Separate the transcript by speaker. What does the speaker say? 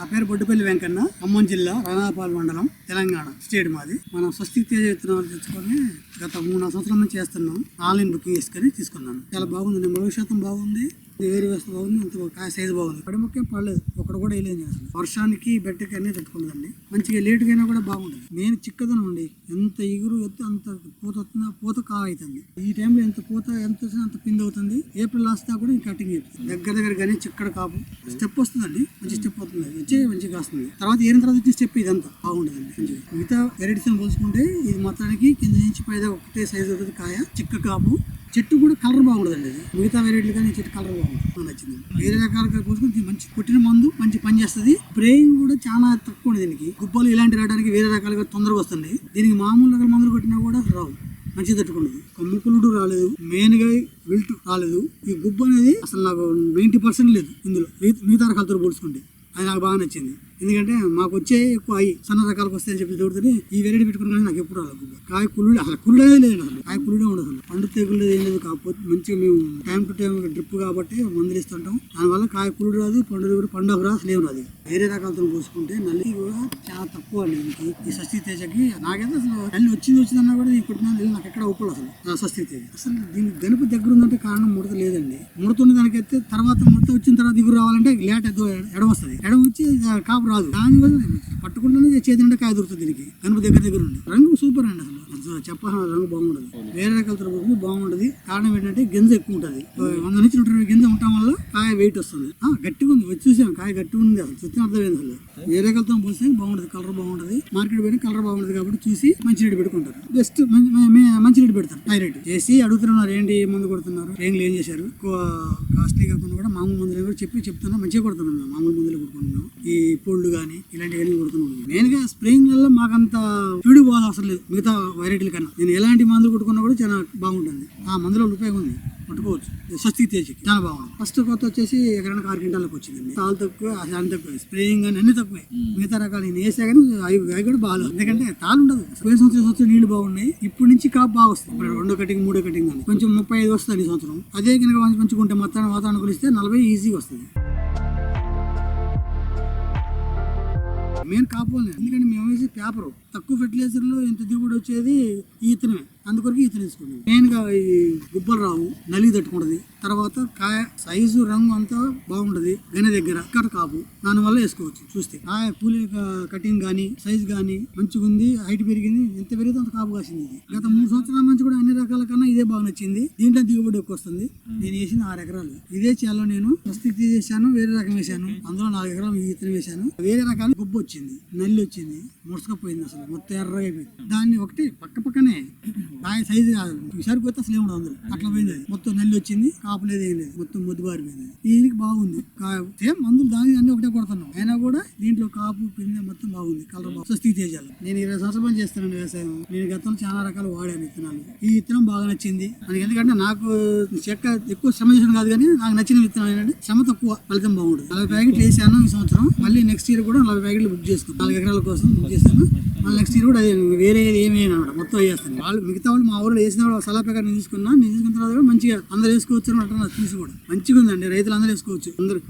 Speaker 1: నా పేరు బొడ్డుపల్లి వెంకన్న, ఖమ్మం జిల్లా రాణాపాల్ మండలం, తెలంగాణ స్టేట్ మాది. మనం స్వస్తిక్ తేజ విత్తనాలు తెచ్చుకొని గత 3 సంవత్సరాల నుంచి చేస్తున్నాం. ఆన్లైన్ బుకింగ్ చేసుకొని తీసుకున్నాను. చాలా బాగుంది, మొలక శాతం బాగుంది, వేరు వ్యవస్థ బాగుంది, అంత కాయ సైజు బాగుంది. పడిముఖ్యం పడలేదు, ఒకటి కూడా వేయలేదు. అసలు వర్షానికి బెట్టకి అన్నీ తట్టుకుంటుందండి. మంచిగా లేటుగా అయినా కూడా బాగుంటుంది. నేను చిక్కదనం అండి, ఎంత ఎగురు ఎత్తు అంత పూత వస్తుందా, పూత కాయ అవుతుంది. ఈ టైంలో ఎంత పూత ఎంత వచ్చినా అంత పిండి అవుతుంది. ఏప్రిల్ లాస్ట్ దాకా కూడా కటింగ్ అవుతుంది. దగ్గర కానీ చిక్కడ కాపు స్టెప్ వస్తుందండి, మంచి స్టెప్ అవుతుంది, వచ్చే మంచిగా వస్తుంది. తర్వాత ఏరిన తర్వాత వచ్చే స్టెప్ ఇదంతా బాగుంటుందండి. మంచిగా మిగతా వెరైటీస్ పోల్చుకుంటే ఇది మొత్తానికి కింద నుంచి పైదా ఒకటే సైజు అవుతుంది. కాయ చిక్క కాపు, చెట్టు కూడా కలర్ బాగుండదండి. మిగతా వెరైటీలు కానీ చెట్టు కలర్ బాగుంటుంది, నచ్చింది. వేరే రకాలుగా పోసుకొని మంచి కొట్టిన మందు మంచి పని చేస్తుంది. స్ప్రేయింగ్ కూడా చాలా తక్కువ ఉంది దీనికి. గుబ్బలు ఇలాంటి రావడానికి వేరే రకాలుగా తొందరగా వస్తుంది. దీనికి మామూలు రకాల మందులు కొట్టినా కూడా రావు, మంచిగా తట్టుకుంటుంది. కొమ్ముకులుడు రాలేదు, మెయిన్ గా విల్ట్ రాలేదు. ఈ గుబ్బ అనేది అసలు నాకు 90% లేదు ఇందులో, మిగతా రకాలతో పోల్చుకుంటే. అది నాకు బాగా నచ్చింది. ఎందుకంటే మాకు వచ్చే ఎక్కువ అయ్యి సన్న రకాలకు వస్తాయని చెప్పి చూడుతుంది. ఈ వెరైటీ పెట్టుకుని నాకు ఎప్పుడు రాలేదు గుబ్బ. కాయ కుళ్ళుడు అసలు కుళ్ళే లేదు, అసలు కాయ కుళ్ళుడే ఉండదు. అసలు పండు తెగులు ఏం లేదు. కాకపోతే మంచిగా మేము టైం టు టైం డ్రిప్ కాబట్టి మందులు ఇస్తుంటాం. దానివల్ల కాయ కుళ్ళుడు రాదు, పండుగ రాదు, అసలు ఏం రాదు. వేరే రకాలతో పోసుకుంటే నల్లి కూడా చాలా తక్కువ అండి ఈ స్వస్తిక్ తేజకి. నాకైతే అసలు నల్లి వచ్చిందన్నా కూడా ఈ కుట్టిన నాకు ఎక్కడ ఒప్పులు అసలు స్వస్తిక్ తేజ. అసలు దీనికి గనుపు దగ్గర ఉందంటే కారణం ముడత లేదండి. ముడతున్న దానికైతే తర్వాత ముడత వచ్చిన తర్వాత దిగురు రావాలంటే లేట్ ఎడం వస్తుంది. ఎడం వచ్చి కాపు రాదు. దానివల్ల పట్టుకుంటేనే చేతి నిండా కాయ దొరుకుతుంది దీనికి. గనుపు దగ్గర ఉండి రంగు సూపర్ అండి. అసలు చెప్పాల్సిన రంగు బాగుండదు. వేరే రకాలతో పోతుంది బాగుంటది. కారణం ఏంటంటే గింజ ఎక్కువ ఉంటుంది. 100 నుంచి 120 గింజ ఉండటం వల్ల కాయ వెయిట్ వస్తుంది. గట్టిగా ఉంది, వచ్చి చూసాం కాయ గట్టిగా ఉంది. అసలు చూస్తే అర్థమైంది. అసలు వేరే రకాలతో పోస్తే బాగుంటది, కలర్ బాగుంటది. మార్కెట్ పోయినా కలర్ బాగుంటది కాబట్టి చూసి మంచి రేటు పెట్టుకుంటారు. బెస్ట్ మంచి రేటు పెడతారు. హై రేటు చేసి అడుగుతున్నారు, ఏంటి మందు కొడుతున్నారు, ఏం చేశారు, ఎక్కువ కాస్ట్లీ కాకుండా కూడా మామూలు మందులు కూడా చెప్తున్నా మంచిగా కొడుతున్నాం. మామూలు మందులు కొడుకుంటున్నాం. ఈ పొళ్ళు కానీ ఇలాంటివన్నీ కొడుతున్నాం. మెయిన్ గా స్ప్రేయింగ్ వల్ల మాకంత స్పీడ్ పోదు అసలు లేదు మిగతా వెరైటీల కన్నా. నేను ఎలాంటి మందులు కొట్టుకున్నా కూడా చాలా బాగుంటుంది. ఆ మందులో ఉపయోగం ఉంది, పట్టుకోవచ్చు. స్వస్తిక్ తేజకి చాలా బాగుంది. ఫస్ట్ కొత్త వచ్చేసి ఎకరానికి 6 క్వింటాలకు వచ్చింది. తాళ్ళు తక్కువ, అసలు తక్కువ, స్ప్రేయింగ్ కానీ అన్ని తక్కువే. మిగతా రకాలు నేను వేసా కానీ అవి కూడా బాగాలేదు. ఎందుకంటే తాళ్ళు ఉండదు. పోయిన సంవత్సరం నీళ్లు బాగున్నాయి. ఇప్పుడు నుంచి కాపు బాగా వస్తుంది. 2 కటింగ్ 3 కటింగ్ కానీ కొంచెం 35 వస్తుంది ఈ సంవత్సరం. అదే కనుక మంచుకుంటే మొత్తం వాతావరణం కొలిస్తే 40 ఈజీగా వస్తుంది. మెయిన్ కాపోలే, ఎందుకంటే మేము వేసి పేపర్ తక్కువ ఫెర్టిలైజర్ లో ఎంత దిగుబడి వచ్చేది ఈ ఇత్తనమే. అందుకొరకు ఈతన తీసుకున్నాం. మెయిన్ గా ఈ గుబ్బలు రావు, నలి తట్టుకుంటది. తర్వాత కాయ సైజు రంగు అంతా బాగుంటది. గని దగ్గర ఇక్కడ కాపు, దానివల్ల వేసుకోవచ్చు. చూస్తే కాయ పూలి కటింగ్ గానీ సైజు గానీ మంచిగా ఉంది, హైట్ పెరిగింది. ఎంత పెరిగితే అంత కాపు కాసింది. ఇది గత 3 సంవత్సరాల నుంచి కూడా అన్ని రకాల కన్నా ఇదే బాగా నచ్చింది. దీంట్లో దిగుబడి ఎక్కువ వస్తుంది. నేను వేసిన 6 ఎకరాలు ఇదే చేయాలో నేను స్వస్తిక్ తీసేసాను. వేరే రకం వేసాను. అందులో 4 ఎకరాలు ఈతన వేసాను. వేరే రకాలు గుబ్బ వచ్చింది, నల్లి వచ్చింది, ముడసకపోయింది. అసలు మొత్తం ఎర్రగా అయిపోయింది. దాన్ని ఒకటి పక్కనే కాయ సైజు విసారికి పోతే అసలు ఏముండదు. అందులో అట్లా పోయింది. అది మొత్తం నల్లి వచ్చింది, కాపు లేదు, ఏం లేదు, మొత్తం మొద్దుబారిపోయింది. దీనికి బాగుంది. సేమ్ మందులు దానికి అన్ని ఒకటే కొడుతున్నాం. అయినా కూడా దీంట్లో కాపు పిండి మొత్తం బాగుంది. కలర్ బాగుంది. స్వస్తిక్ తేజాలు నేను 20 సంవత్సరాల పని చేస్తానండి వ్యవసాయం. నేను గతంలో చాలా రకాలు వాడాను విత్తనాలు. ఈ విత్తనం బాగా నచ్చింది మనకి. ఎందుకంటే నాకు చెక్క ఎక్కువ శ్రమ చేసాను కాదు, కానీ నాకు నచ్చిన విత్తనం ఏంటంటే శ్రమ తక్కువ, ఫలితం బాగుంటుంది. 40 ప్యాకెట్లు వేసాను ఈ సంవత్సరం. మళ్ళీ నెక్స్ట్ ఇయర్ కూడా 40 ప్యాకెట్లు బుక్ చేసుకున్నాను. 4 ఎకరాల కోసం బుక్ చేస్తాను. మళ్ళీ నెక్స్ట్ ఇయర్ కూడా అదే వేరే ఏమి అనమాట, మొత్తం వేస్తాను. వాళ్ళు మిగతా వాళ్ళు మా ఊళ్ళో వేసిన వాళ్ళు సలహా ప్రకారం నేను తీసుకున్న తర్వాత మంచిగా అందరూ వేసుకోవచ్చు అనమాట. తీసి కూడా మంచిగా ఉందండి. రైతులు అందరూ వేసుకోవచ్చు. అందరూ